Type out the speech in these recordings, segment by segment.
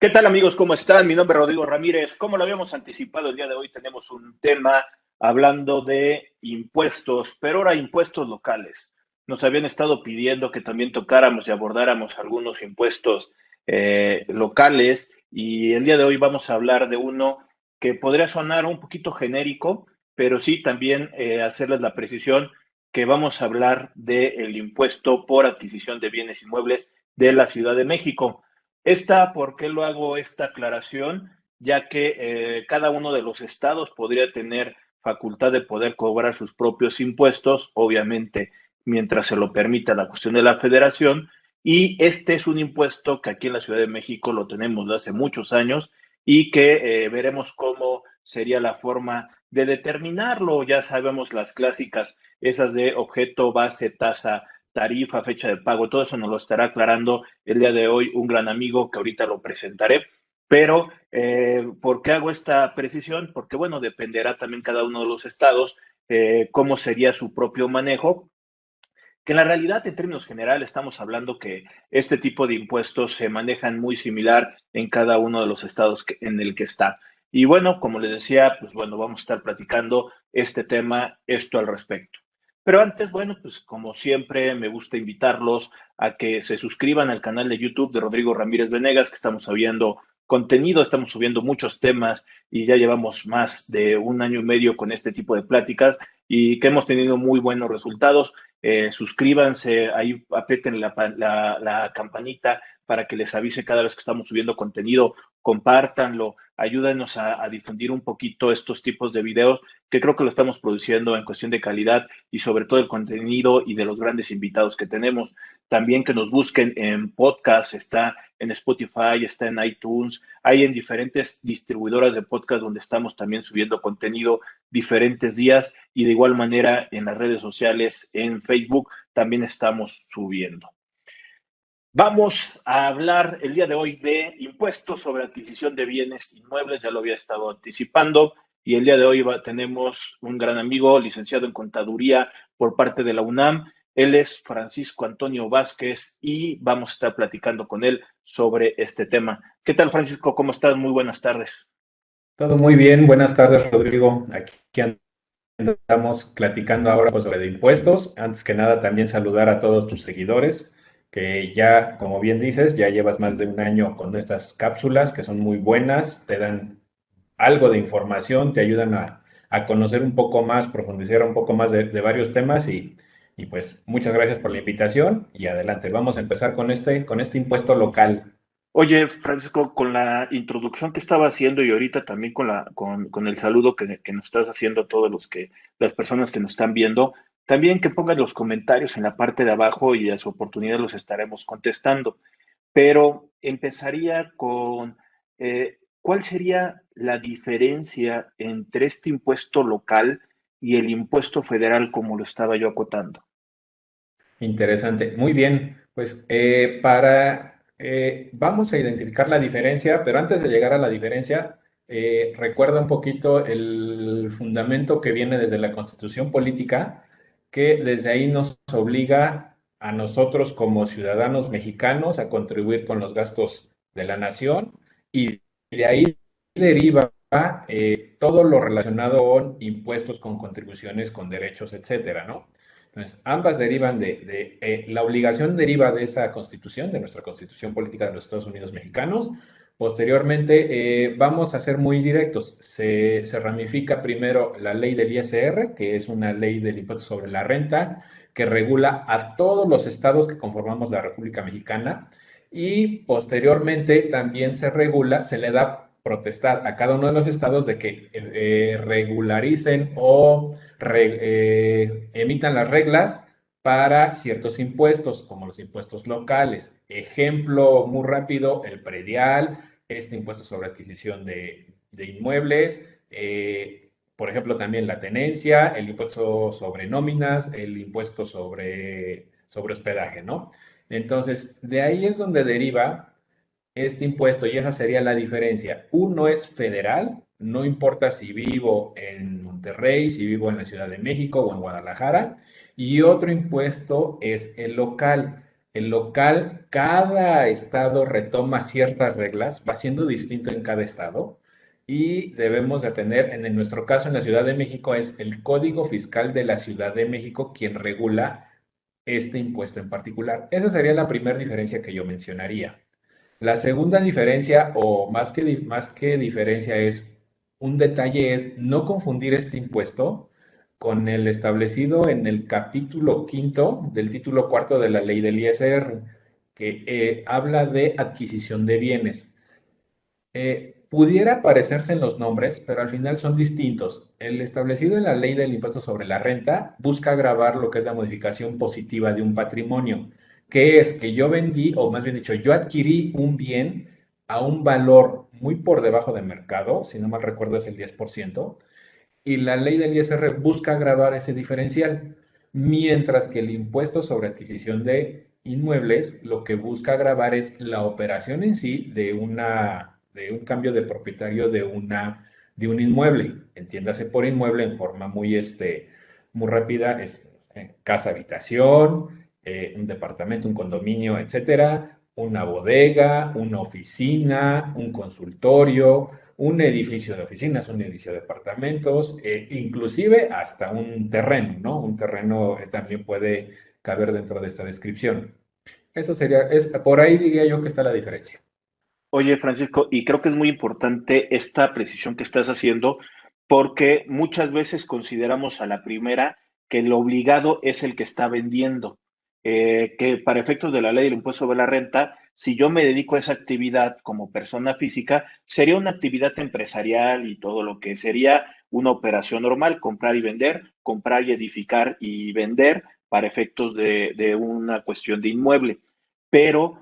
¿Qué tal amigos? ¿Cómo están? Mi nombre es Rodrigo Ramírez. Como lo habíamos anticipado, el día de hoy tenemos un tema hablando de impuestos, pero ahora impuestos locales. Nos habían estado pidiendo que también tocáramos y abordáramos algunos impuestos locales y el día de hoy vamos a hablar de uno que podría sonar un poquito genérico, pero sí también hacerles la precisión que vamos a hablar del impuesto por adquisición de bienes inmuebles de la Ciudad de México. ¿Por qué lo hago esta aclaración? Ya que cada uno de los estados podría tener facultad de poder cobrar sus propios impuestos, obviamente mientras se lo permita la cuestión de la federación, y este es un impuesto que aquí en la Ciudad de México lo tenemos de hace muchos años y que veremos cómo sería la forma de determinarlo. Ya sabemos las clásicas, esas de objeto, base, tasa, tarifa, fecha de pago, todo eso nos lo estará aclarando el día de hoy un gran amigo que ahorita lo presentaré. Pero, ¿por qué hago esta precisión? Porque, bueno, dependerá también cada uno de los estados cómo sería su propio manejo, que en la realidad, en términos generales, estamos hablando que este tipo de impuestos se manejan muy similar en cada uno de los estados en el que está. Y bueno, como les decía, pues bueno, vamos a estar platicando este tema, esto al respecto. Pero antes, bueno, pues como siempre, me gusta invitarlos a que se suscriban al canal de YouTube de Rodrigo Ramírez Venegas, que estamos subiendo contenido, estamos subiendo muchos temas y ya llevamos más de un año y medio con este tipo de pláticas y que hemos tenido muy buenos resultados. Suscríbanse, ahí aprieten la campanita para que les avise cada vez que estamos subiendo contenido, compártanlo, ayúdenos a difundir un poquito estos tipos de videos que creo que lo estamos produciendo en cuestión de calidad y sobre todo el contenido y de los grandes invitados que tenemos. También que nos busquen en podcast, está en Spotify, está en iTunes, hay en diferentes distribuidoras de podcast donde estamos también subiendo contenido diferentes días y de igual manera en las redes sociales, en Facebook, también estamos subiendo. Vamos a hablar el día de hoy de impuestos sobre adquisición de bienes inmuebles, ya lo había estado anticipando, y el día de hoy tenemos un gran amigo, licenciado en contaduría por parte de la UNAM. Él es Francisco Antonio Vázquez y vamos a estar platicando con él sobre este tema. ¿Qué tal, Francisco? ¿Cómo estás? Muy buenas tardes. Todo muy bien, buenas tardes Rodrigo. Aquí andamos platicando ahora pues, sobre impuestos. Antes que nada también saludar a todos tus seguidores, que ya, como bien dices, ya llevas más de un año con estas cápsulas que son muy buenas, te dan algo de información, te ayudan a conocer un poco más, profundizar un poco más de varios temas y pues muchas gracias por la invitación y adelante. Vamos a empezar con este impuesto local. Oye, Francisco, con la introducción que estaba haciendo y ahorita también con el saludo que nos estás haciendo a todos las personas que nos están viendo, también que pongan los comentarios en la parte de abajo y a su oportunidad los estaremos contestando. Pero empezaría con, ¿cuál sería la diferencia entre este impuesto local y el impuesto federal como lo estaba yo acotando? Interesante. Muy bien. Pues vamos a identificar la diferencia, pero antes de llegar a la diferencia, recuerda un poquito el fundamento que viene desde la Constitución Política, que desde ahí nos obliga a nosotros como ciudadanos mexicanos a contribuir con los gastos de la nación y de ahí deriva todo lo relacionado con impuestos, con contribuciones, con derechos, etcétera, ¿no? Entonces, ambas derivan la obligación deriva de esa constitución, de nuestra constitución política de los Estados Unidos mexicanos. Posteriormente, vamos a ser muy directos. Se ramifica primero la ley del ISR, que es una ley del impuesto sobre la renta, que regula a todos los estados que conformamos la República Mexicana. Y posteriormente también se regula, se le da protestar a cada uno de los estados de que regularicen o emitan las reglas para ciertos impuestos, como los impuestos locales. Ejemplo muy rápido, el predial, este impuesto sobre adquisición de inmuebles, por ejemplo, también la tenencia, el impuesto sobre nóminas, el impuesto sobre hospedaje, ¿no? Entonces, de ahí es donde deriva este impuesto y esa sería la diferencia. Uno es federal, no importa si vivo en Monterrey, si vivo en la Ciudad de México o en Guadalajara, y otro impuesto es el local. El local, cada estado retoma ciertas reglas, va siendo distinto en cada estado y debemos de tener, en nuestro caso en la Ciudad de México, es el Código Fiscal de la Ciudad de México quien regula este impuesto en particular. Esa sería la primera diferencia que yo mencionaría. La segunda diferencia, o más que diferencia, es un detalle es no confundir este impuesto con el establecido en el capítulo quinto del título cuarto de la ley del ISR, que habla de adquisición de bienes. Pudiera parecerse en los nombres, pero al final son distintos. El establecido en la ley del impuesto sobre la renta busca gravar lo que es la modificación positiva de un patrimonio, que es que yo vendí, o más bien dicho, yo adquirí un bien a un valor muy por debajo de mercado, si no mal recuerdo es el 10%, y la ley del ISR busca gravar ese diferencial, mientras que el impuesto sobre adquisición de inmuebles lo que busca gravar es la operación en sí de un cambio de propietario de un inmueble. Entiéndase por inmueble en forma muy rápida, es casa habitación, un departamento, un condominio, etcétera, una bodega, una oficina, un consultorio, un edificio de oficinas, un edificio de departamentos, inclusive hasta un terreno, ¿no? Un terreno también puede caber dentro de esta descripción. Eso sería, por ahí diría yo que está la diferencia. Oye, Francisco, y creo que es muy importante esta precisión que estás haciendo, porque muchas veces consideramos a la primera que el obligado es el que está vendiendo, que para efectos de la ley del impuesto sobre la renta, si yo me dedico a esa actividad como persona física, sería una actividad empresarial y todo lo que sería una operación normal, comprar y edificar y vender para efectos de una cuestión de inmueble. Pero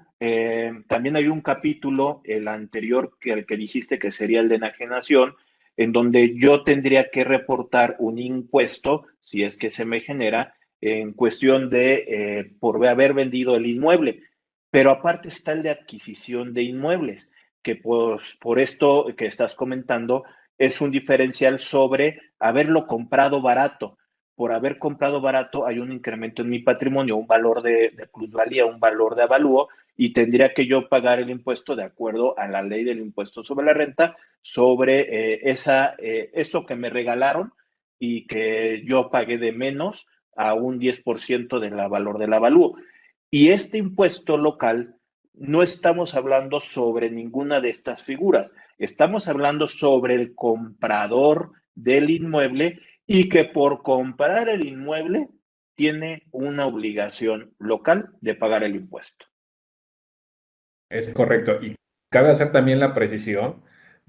también hay un capítulo, el anterior, que el que dijiste que sería el de enajenación, en donde yo tendría que reportar un impuesto, si es que se me genera, en cuestión de por haber vendido el inmueble. Pero aparte está el de adquisición de inmuebles, que por esto que estás comentando es un diferencial sobre haberlo comprado barato. Por haber comprado barato hay un incremento en mi patrimonio, un valor de plusvalía, un valor de avalúo, y tendría que yo pagar el impuesto de acuerdo a la ley del impuesto sobre la renta, sobre eso que me regalaron y que yo pagué de menos a un 10% del valor del avalúo. Y este impuesto local no estamos hablando sobre ninguna de estas figuras, estamos hablando sobre el comprador del inmueble y que por comprar el inmueble tiene una obligación local de pagar el impuesto. Es correcto. Y cabe hacer también la precisión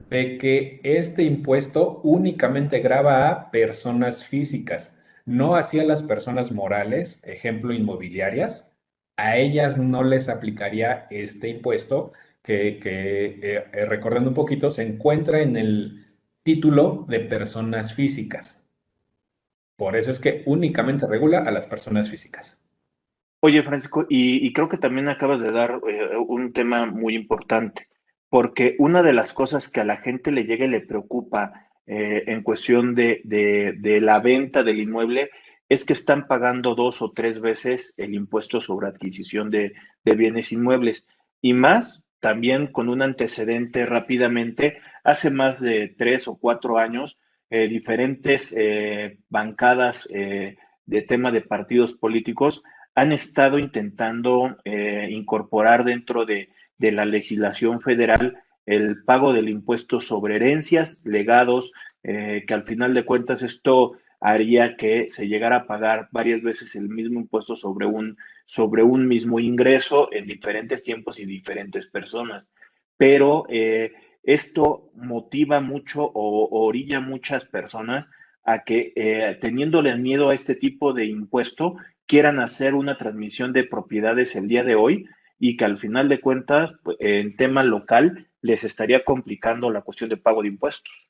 de que este impuesto únicamente grava a personas físicas, no hacia las personas morales, ejemplo, inmobiliarias. A ellas no les aplicaría este impuesto recordando un poquito, se encuentra en el título de personas físicas. Por eso es que únicamente regula a las personas físicas. Oye, Francisco, y creo que también acabas de dar un tema muy importante, porque una de las cosas que a la gente le llega y le preocupa en cuestión de la venta del inmueble es que están pagando dos o tres veces el impuesto sobre adquisición de bienes inmuebles. Y más, también con un antecedente rápidamente, hace más de 3 o 4 años, diferentes bancadas de tema de partidos políticos han estado intentando incorporar dentro de la legislación federal el pago del impuesto sobre herencias, legados, que al final de cuentas esto haría que se llegara a pagar varias veces el mismo impuesto sobre un mismo ingreso en diferentes tiempos y diferentes personas. Pero esto motiva mucho o orilla a muchas personas a que teniéndole miedo a este tipo de impuesto, quieran hacer una transmisión de propiedades el día de hoy y que al final de cuentas, pues, en tema local, les estaría complicando la cuestión de pago de impuestos.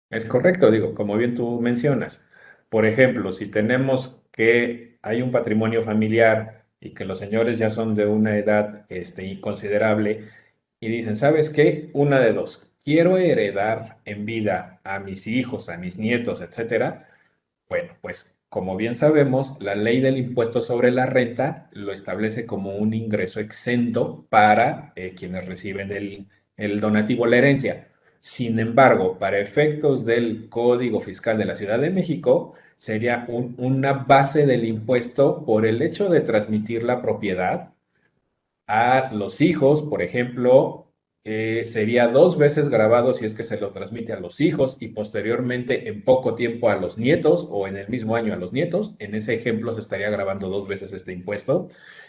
Es correcto, digo, como bien tú mencionas. Por ejemplo, si tenemos que hay un patrimonio familiar y que los señores ya son de una edad inconsiderable y dicen, ¿sabes qué? Una de dos, quiero heredar en vida a mis hijos, a mis nietos, etcétera. Bueno, pues como bien sabemos, la ley del impuesto sobre la renta lo establece como un ingreso exento para quienes reciben el donativo, la herencia. Sin embargo, para efectos del Código Fiscal de la Ciudad de México, sería una base del impuesto por el hecho de transmitir la propiedad a los hijos, por ejemplo, sería 2 veces grabado si es que se lo transmite a los hijos y posteriormente en poco tiempo a los nietos o en el mismo año a los nietos. En ese ejemplo se estaría grabando 2 veces este impuesto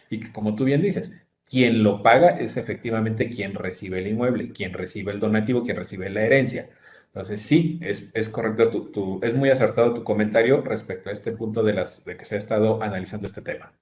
y que, como tú bien dices, quien lo paga es efectivamente quien recibe el inmueble, quien recibe el donativo, quien recibe la herencia. Entonces, sí, es correcto, es muy acertado tu comentario respecto a este punto de que se ha estado analizando este tema.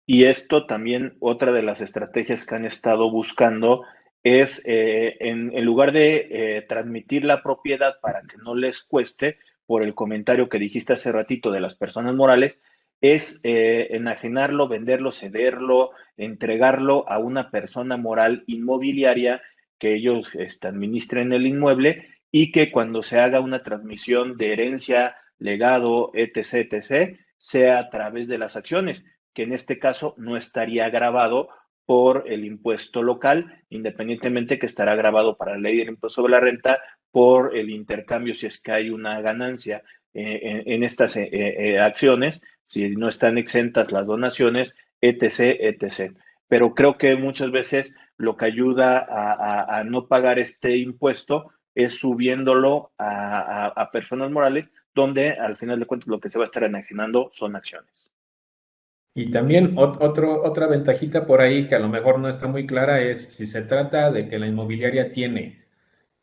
Y esto también, otra de las estrategias que han estado buscando es, en lugar de transmitir la propiedad para que no les cueste, por el comentario que dijiste hace ratito de las personas morales, es enajenarlo, venderlo, cederlo, entregarlo a una persona moral inmobiliaria que ellos administren el inmueble y que cuando se haga una transmisión de herencia, legado, etc., etc., sea a través de las acciones, que en este caso no estaría grabado por el impuesto local, independientemente que estará grabado para la ley del impuesto sobre la renta por el intercambio si es que hay una ganancia en estas acciones, si no están exentas las donaciones, etc., etc. Pero creo que muchas veces lo que ayuda a no pagar este impuesto es subiéndolo a personas morales, donde al final de cuentas lo que se va a estar enajenando son acciones. Y también otra ventajita por ahí que a lo mejor no está muy clara es si se trata de que la inmobiliaria tiene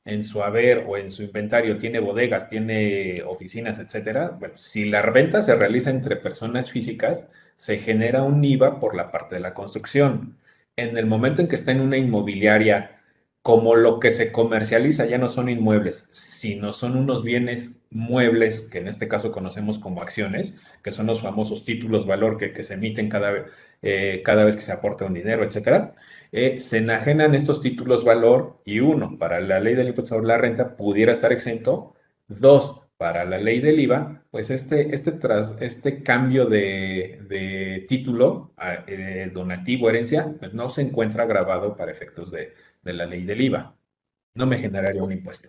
en su haber o en su inventario, tiene bodegas, tiene oficinas, etcétera. Bueno, si la venta se realiza entre personas físicas, se genera un IVA por la parte de la construcción. En el momento en que está en una inmobiliaria, como lo que se comercializa ya no son inmuebles, sino son unos bienes muebles, que en este caso conocemos como acciones, que son los famosos títulos valor que se emiten cada vez que se aporta un dinero, etcétera. Se enajenan estos títulos valor y uno, para la ley del impuesto sobre la renta pudiera estar exento, dos, para la ley del IVA, pues este cambio de título, donativo, herencia, pues no se encuentra grabado para efectos de la ley del IVA. No me generaría un impuesto.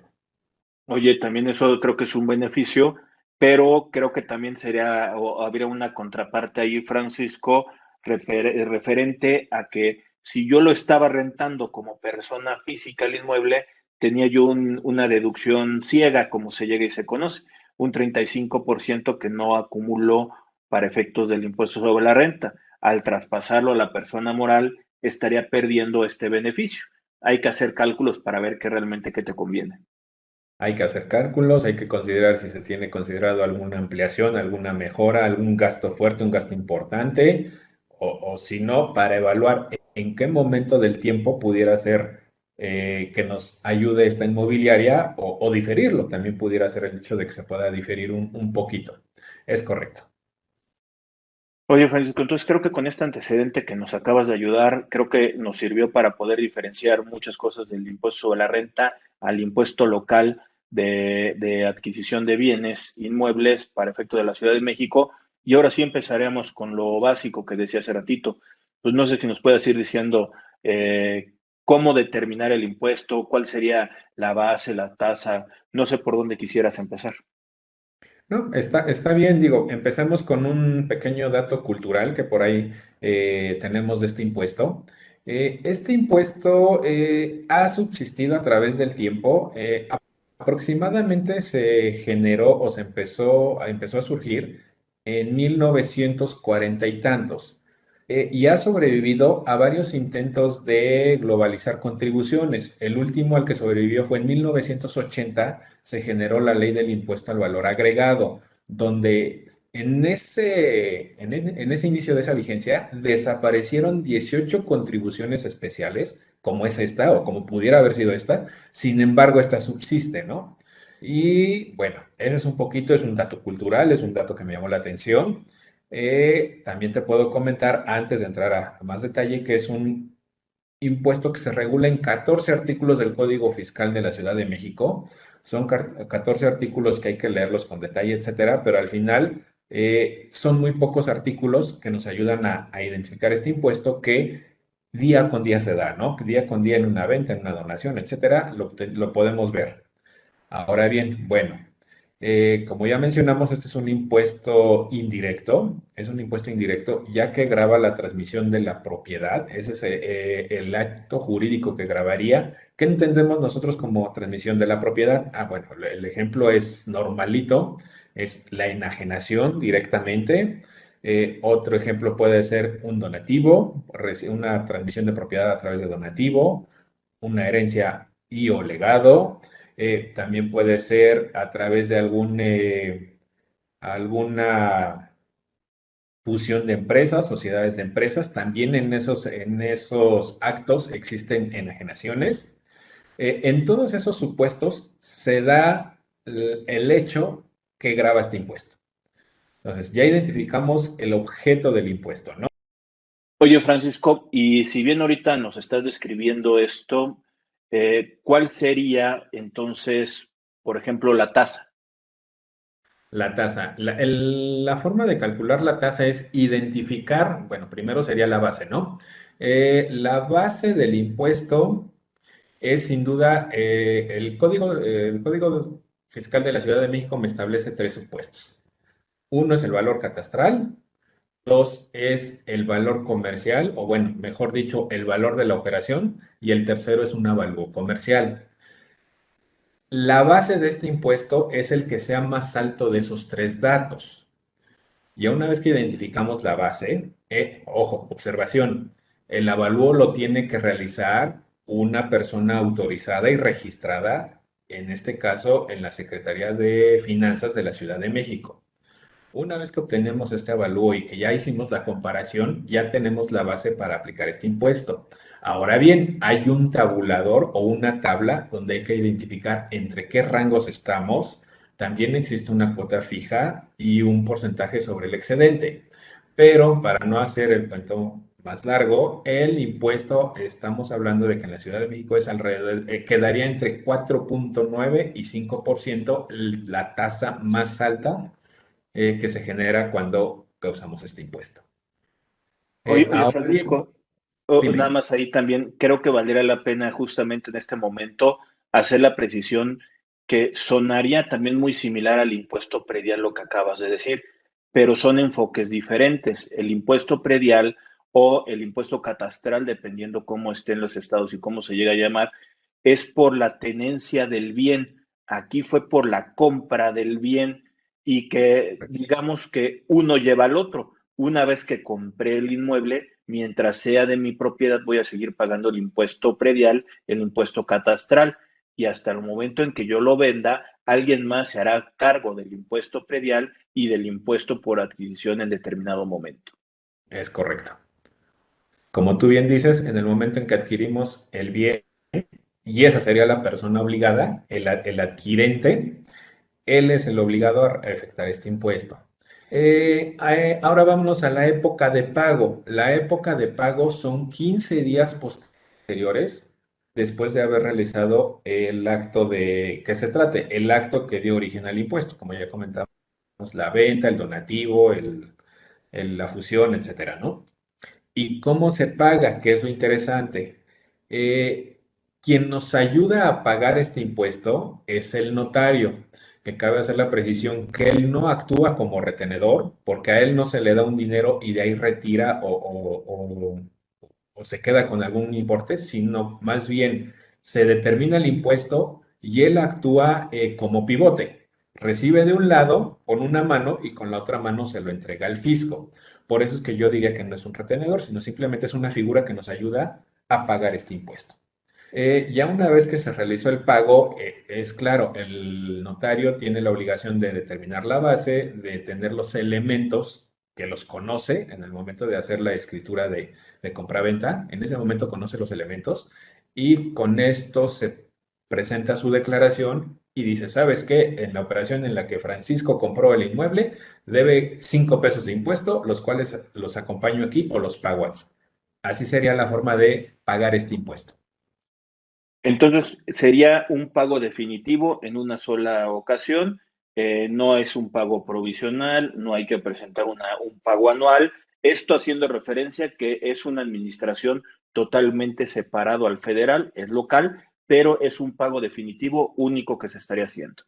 Oye, también eso creo que es un beneficio, pero creo que también sería o habría una contraparte ahí, Francisco, referente a que si yo lo estaba rentando como persona física el inmueble, tenía yo una deducción ciega, como se llega y se conoce, un 35% que no acumulo para efectos del impuesto sobre la renta. Al traspasarlo a la persona moral, estaría perdiendo este beneficio. Hay que hacer cálculos para ver qué realmente qué te conviene. Hay que hacer cálculos, hay que considerar si se tiene considerado alguna ampliación, alguna mejora, algún gasto fuerte, un gasto importante, o si no, para evaluar en qué momento del tiempo pudiera ser que nos ayude esta inmobiliaria o diferirlo. También pudiera ser el hecho de que se pueda diferir un poquito. Es correcto. Oye, Francisco, entonces creo que con este antecedente que nos acabas de ayudar, creo que nos sirvió para poder diferenciar muchas cosas del impuesto sobre la renta al impuesto local de adquisición de bienes inmuebles para efecto de la Ciudad de México. Y ahora sí empezaremos con lo básico que decía hace ratito. Pues no sé si nos puedes ir diciendo cómo determinar el impuesto, cuál sería la base, la tasa, no sé por dónde quisieras empezar. No, está bien, digo, empecemos con un pequeño dato cultural que por ahí tenemos de este impuesto. Este impuesto ha subsistido a través del tiempo. Aproximadamente se generó o empezó a surgir en 1940 y tantos. Y ha sobrevivido a varios intentos de globalizar contribuciones. El último al que sobrevivió fue en 1980, se generó la ley del impuesto al valor agregado, donde en ese inicio de esa vigencia desaparecieron 18 contribuciones especiales, como es esta o como pudiera haber sido esta. Sin embargo, esta subsiste, ¿no? Y bueno, ese es un poquito, es un dato cultural, es un dato que me llamó la atención. También te puedo comentar, antes de entrar a más detalle, que es un impuesto que se regula en 14 artículos del Código Fiscal de la Ciudad de México. Son 14 artículos que hay que leerlos con detalle, etcétera, pero al final Son muy pocos artículos que nos ayudan a identificar este impuesto que día con día se da, ¿no? Que día con día en una venta, en una donación, etcétera, lo podemos ver. Ahora bien, bueno, como ya mencionamos, este es un impuesto indirecto, es un impuesto indirecto ya que grava la transmisión de la propiedad, ese es el acto jurídico que grabaría. ¿Qué entendemos nosotros como transmisión de la propiedad? Ah, bueno, el ejemplo es normalito, es la enajenación directamente. Otro ejemplo puede ser un donativo, una transmisión de propiedad a través de donativo, una herencia y o legado. También puede ser a través de alguna fusión de empresas, sociedades de empresas. También en esos actos existen enajenaciones. En todos esos supuestos se da el hecho que grava este impuesto. Entonces, ya identificamos el objeto del impuesto, ¿no? Oye, Francisco, y si bien ahorita nos estás describiendo esto, ¿cuál sería entonces, por ejemplo, la tasa? La tasa. La forma de calcular la tasa es identificar, bueno, primero sería la base, ¿no? La base del impuesto es sin duda el Código Fiscal de la Ciudad de México me establece tres supuestos. Uno es el valor catastral, dos es el valor comercial, o bueno, mejor dicho, el valor de la operación, y el tercero es un avalúo comercial. La base de este impuesto es el que sea más alto de esos tres datos. Ya una vez que identificamos la base, ojo, observación, el avalúo lo tiene que realizar una persona autorizada y registrada, en este caso en la Secretaría de Finanzas de la Ciudad de México. Una vez que obtenemos este avalúo y que ya hicimos la comparación, ya tenemos la base para aplicar este impuesto. Ahora bien, hay un tabulador o una tabla donde hay que identificar entre qué rangos estamos. También existe una cuota fija y un porcentaje sobre el excedente. Pero para no hacer el cuento más largo, el impuesto, estamos hablando de que en la Ciudad de México es alrededor, quedaría entre 4.9 y 5%, la tasa más alta que se genera cuando causamos este impuesto. Oye, Ahora bien, Francisco, nada dime, más ahí también creo que valdría la pena justamente en este momento hacer la precisión que sonaría también muy similar al impuesto predial, lo que acabas de decir, pero son enfoques diferentes. El impuesto predial o el impuesto catastral, dependiendo cómo estén los estados y cómo se llega a llamar, es por la tenencia del bien. Aquí fue por la compra del bien y que digamos que uno lleva al otro. Una vez que compré el inmueble, mientras sea de mi propiedad, voy a seguir pagando el impuesto predial, el impuesto catastral, y hasta el momento en que yo lo venda, alguien más se hará cargo del impuesto predial y del impuesto por adquisición en determinado momento. es correcto. Como tú bien dices, en el momento en que adquirimos el bien, y esa sería la persona obligada, el adquirente, él es el obligado a efectuar este impuesto. Ahora vámonos a la época de pago. La época de pago son 15 días posteriores después de haber realizado el acto de que se trate, el acto que dio origen al impuesto, como ya comentamos, la venta, el donativo, la fusión, etcétera, ¿no? ¿Y cómo se paga? ¿Qué es lo interesante? Eh, Quien nos ayuda a pagar este impuesto es el notario, que cabe hacer la precisión que él no actúa como retenedor, porque a él no se le da un dinero y de ahí retira o se queda con algún importe, sino más bien se determina el impuesto y él actúa como pivote. Recibe de un lado con una mano y con la otra mano se lo entrega al fisco. Por eso es que yo diría que no es un retenedor, sino simplemente es una figura que nos ayuda a pagar este impuesto. Ya una vez que se realizó el pago, es claro, el notario tiene la obligación de determinar la base, de tener los elementos que los conoce en el momento de hacer la escritura de compraventa. En ese momento conoce los elementos y con esto se presenta su declaración y dice, ¿sabes qué? En la operación en la que Francisco compró el inmueble, debe 5 pesos de impuesto, los cuales los acompaño aquí o los pago aquí. Así sería la forma de pagar este impuesto. Entonces, sería un pago definitivo en una sola ocasión no es un pago provisional, no hay que presentar un pago anual. Esto haciendo referencia que es una administración totalmente separado al federal, es local, pero es un pago definitivo único que se estaría haciendo.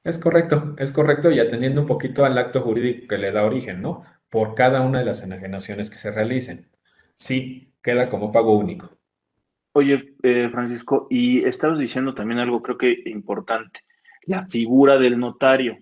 Es correcto, y atendiendo un poquito al acto jurídico que le da origen, ¿no? Por cada una de las enajenaciones que se realicen. Sí, queda como pago único. Oye, Francisco, y estabas diciendo también algo creo que importante, la figura del notario.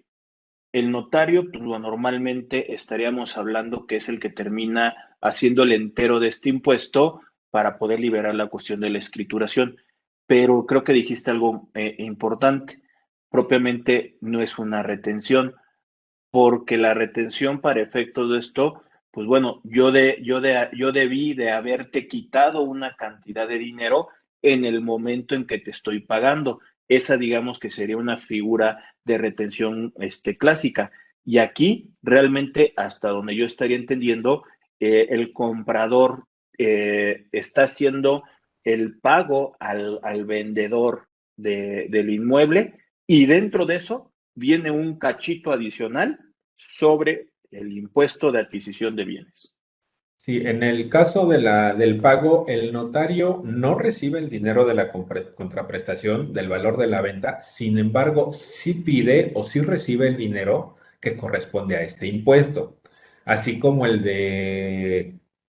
El notario, pues, normalmente estaríamos hablando que es el que termina haciendo el entero de este impuesto para poder liberar la cuestión de la escrituración. Pero creo que dijiste algo importante. Propiamente no es una retención, porque la retención para efectos de esto, pues bueno, yo debí de haberte quitado una cantidad de dinero en el momento en que te estoy pagando. Esa, digamos que sería una figura de retención clásica. Y aquí, realmente, hasta donde yo estaría entendiendo, el comprador está haciendo el pago al vendedor del inmueble y dentro de eso viene un cachito adicional sobre el impuesto de adquisición de bienes. Sí, en el caso de del pago, el notario no recibe el dinero de la contraprestación del valor de la venta, sin embargo, sí pide o sí recibe el dinero que corresponde a este impuesto, así como el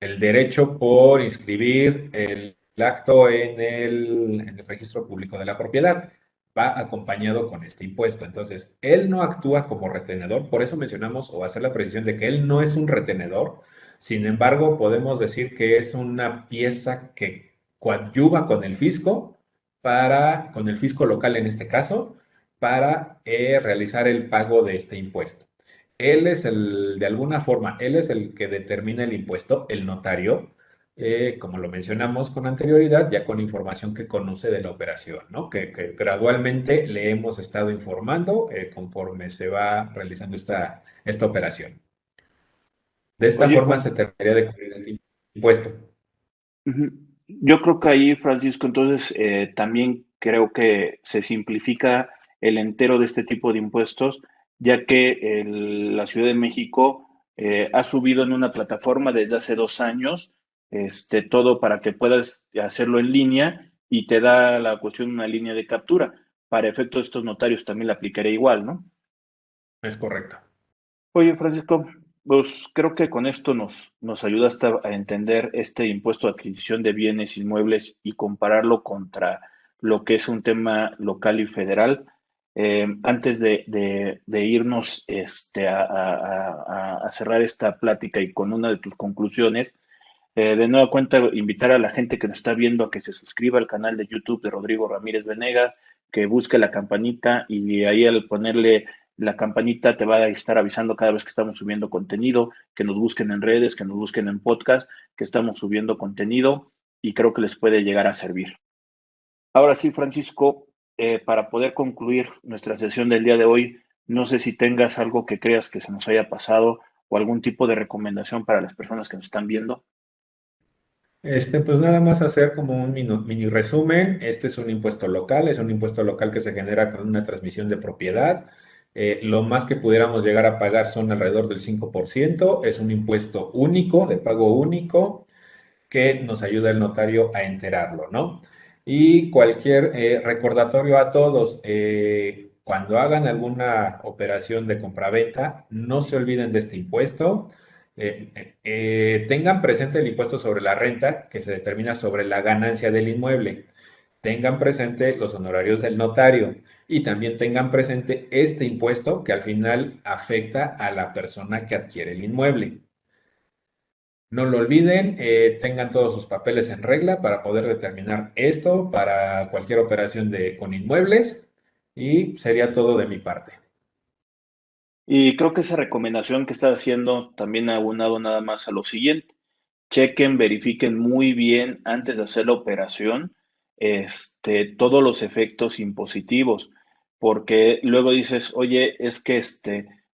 derecho por inscribir el acto en el registro público de la propiedad. Va acompañado con este impuesto. Entonces, él no actúa como retenedor, por eso mencionamos o hacer la precisión de que él no es un retenedor. Sin embargo, podemos decir que es una pieza que coadyuva con el fisco con el fisco local en este caso, para realizar el pago de este impuesto. Él es de alguna forma, él es el que determina el impuesto, el notario, como lo mencionamos con anterioridad, ya con información que conoce de la operación, ¿no? Que gradualmente le hemos estado informando conforme se va realizando esta operación. De esta Oye, forma se terminaría de cubrir el impuesto. yo creo que ahí, Francisco, entonces también creo que se simplifica el entero de este tipo de impuestos, ya que la Ciudad de México ha subido en una plataforma desde hace 2 años, todo para que puedas hacerlo en línea y te da la cuestión una línea de captura. Para efectos de estos notarios también la aplicaré igual, ¿no? Es correcto. Oye, Francisco, pues creo que con esto nos ayudaste a entender este impuesto de adquisición de bienes inmuebles y compararlo contra lo que es un tema local y federal. Antes de irnos a cerrar esta plática y con una de tus conclusiones, de nueva cuenta, invitar a la gente que nos está viendo a que se suscriba al canal de YouTube de Rodrigo Ramírez Venegas, que busque la campanita y ahí al ponerle la campanita te va a estar avisando cada vez que estamos subiendo contenido, que nos busquen en redes, que nos busquen en podcast, que estamos subiendo contenido y creo que les puede llegar a servir. Ahora sí, Francisco, para poder concluir nuestra sesión del día de hoy, no sé si tengas algo que creas que se nos haya pasado o algún tipo de recomendación para las personas que nos están viendo. Pues nada más hacer como un mini resumen. Este es un impuesto local, es un impuesto local que se genera con una transmisión de propiedad. Lo más que pudiéramos llegar a pagar son alrededor del 5%. Es un impuesto único, de pago único, que nos ayuda el notario a enterarlo, ¿no? Y cualquier recordatorio a todos, cuando hagan alguna operación de compraventa, no se olviden de este impuesto. Tengan presente el impuesto sobre la renta, que se determina sobre la ganancia del inmueble. Tengan presente los honorarios del notario y también tengan presente este impuesto que al final afecta a la persona que adquiere el inmueble. No lo olviden, tengan todos sus papeles en regla para poder determinar esto para cualquier operación con inmuebles y sería todo de mi parte. Y creo que esa recomendación que estás haciendo también ha abonado nada más a lo siguiente. Chequen, verifiquen muy bien antes de hacer la operación, todos los efectos impositivos, porque luego dices, oye, es que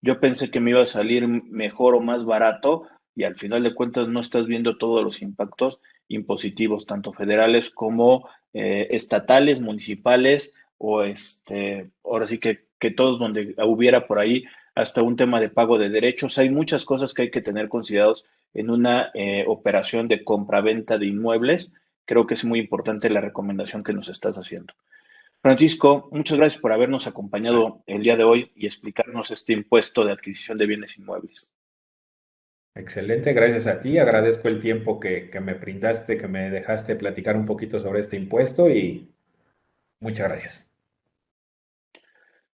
yo pensé que me iba a salir mejor o más barato y al final de cuentas no estás viendo todos los impactos impositivos, tanto federales como estatales, municipales o ahora sí que que todos donde hubiera por ahí hasta un tema de pago de derechos. Hay muchas cosas que hay que tener considerados en una operación de compra-venta de inmuebles. Creo que es muy importante la recomendación que nos estás haciendo. Francisco, muchas gracias por habernos acompañado el día de hoy y explicarnos este impuesto de adquisición de bienes inmuebles. Excelente, gracias a ti. Agradezco el tiempo que me brindaste, que me dejaste platicar un poquito sobre este impuesto y muchas gracias.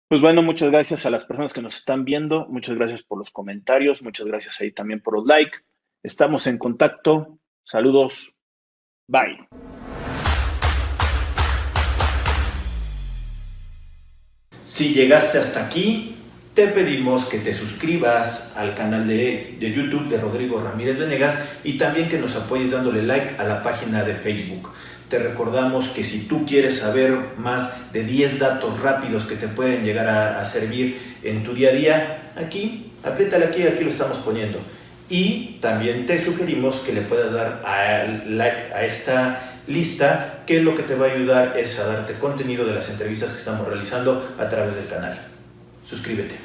Pues bueno, muchas gracias a las personas que nos están viendo, muchas gracias por los comentarios, muchas gracias ahí también por los likes. Estamos en contacto. Saludos. Bye. Si llegaste hasta aquí, te pedimos que te suscribas al canal de YouTube de Rodrigo Ramírez Venegas y también que nos apoyes dándole like a la página de Facebook. Te recordamos que si tú quieres saber más de 10 datos rápidos que te pueden llegar a servir en tu día a día, aquí, apriétale aquí lo estamos poniendo. Y también te sugerimos que le puedas dar like a esta lista, que lo que te va a ayudar es a darte contenido de las entrevistas que estamos realizando a través del canal. Suscríbete.